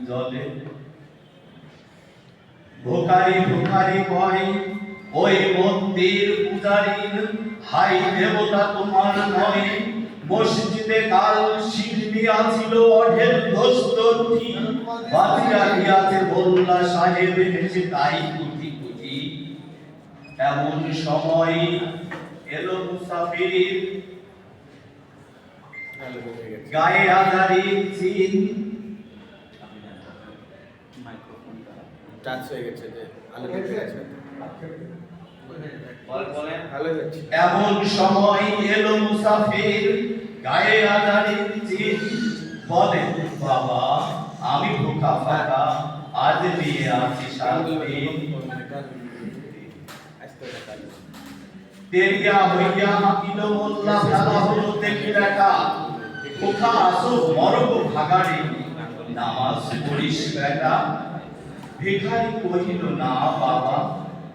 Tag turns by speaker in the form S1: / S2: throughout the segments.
S1: জলে ভোকারি ভোকারি কয় ওই মন্দির পূজারীর হাই দেবতা তোমার নয় মসজিদে কাল শিল্পী আছিল অঢেল দোস্তী বাজিয়া দিয়াছে মোল্লা সাহেব এসে তাই কুটি কুটি এমন সময় এলো মুসাফির গায়ে আজারি চিন
S2: টাচ হয়ে গেছে যে আলো হয়ে গেছে
S1: এমন সময় এলো মুসাফির গায়ে আজারি চিন বলে বাবা আমি ভুকা ফাঁকা আজ নিয়ে আছি শান্তি তেরিয়া হইয়া হাকিল মোল্লা ফেলা হলো দেখি দেখা কোথা আসো মরব ভাগাড়ি নামাজ পড়িস বেটা ভিখারি কহিল না বাবা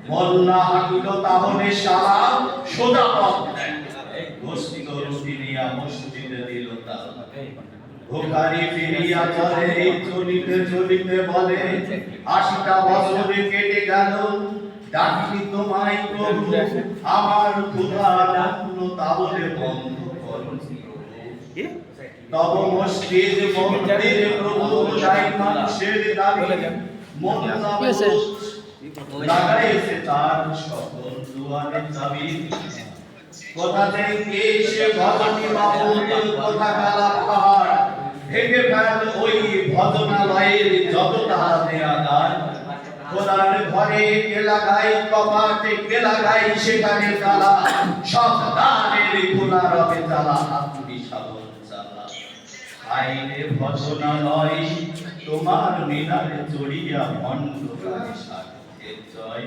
S1: মোল্লা হাকিল তাহলে শালা সোজা পথ গোষ্ঠী রুটি নিয়া মসজিদে দিল তালা ভিখারি ফিরিয়া চলে চলিতে চলিতে বলে ৮০টা বছর কেটে গেল ডাকি তোমায় প্রভু আমার ক্ষুধা ডাকলো তাহলে বন্ধ করো তব মসজিদ মন্দির প্রভু যাই মানুষের দাবি মোল্লা লাগাইছে তার সকল দুয়ারে চাবি কোথা থেকে এসে ভজনী বাবুর কোথা কালা পাহাড় ভেঙে ফেল ওই ভজনালয়ের যত তাহা দেয়া দান খোদার ঘরে কে লাগাই কপাটে কে লাগাই সেখানে তালা সব দানের খোলা রবে তালা আপনি সাবল চালা আইনে ভজনালয় তোমার মিনারে চড়িয়া ভণ্ড কালী সাথে জয়।